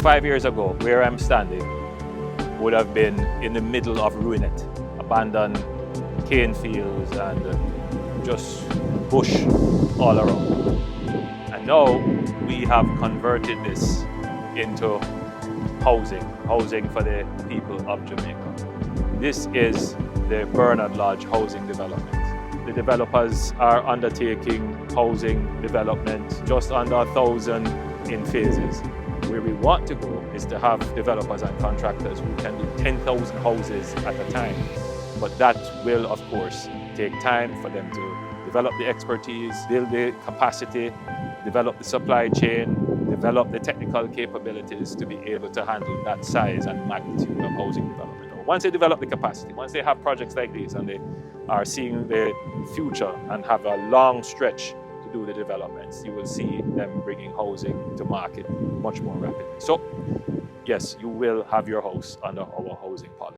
5 years ago, where I'm standing would have been in the middle of ruined, abandoned cane fields and just bush all around. And now we have converted this into housing for the people of Jamaica. This is the Bernard Lodge housing development. The developers are undertaking housing development just under 1,000 in phases. Where we want to go is to have developers and contractors who can do 10,000 houses at a time. But that will, of course, take time for them to develop the expertise, build the capacity, develop the supply chain, develop the technical capabilities to be able to handle that size and magnitude of housing development. Once they develop the capacity, once they have projects like these and they are seeing the future and have a long stretch to do the developments, you will see them bringing housing to market much more rapidly. So, yes, you will have your house under our housing policy.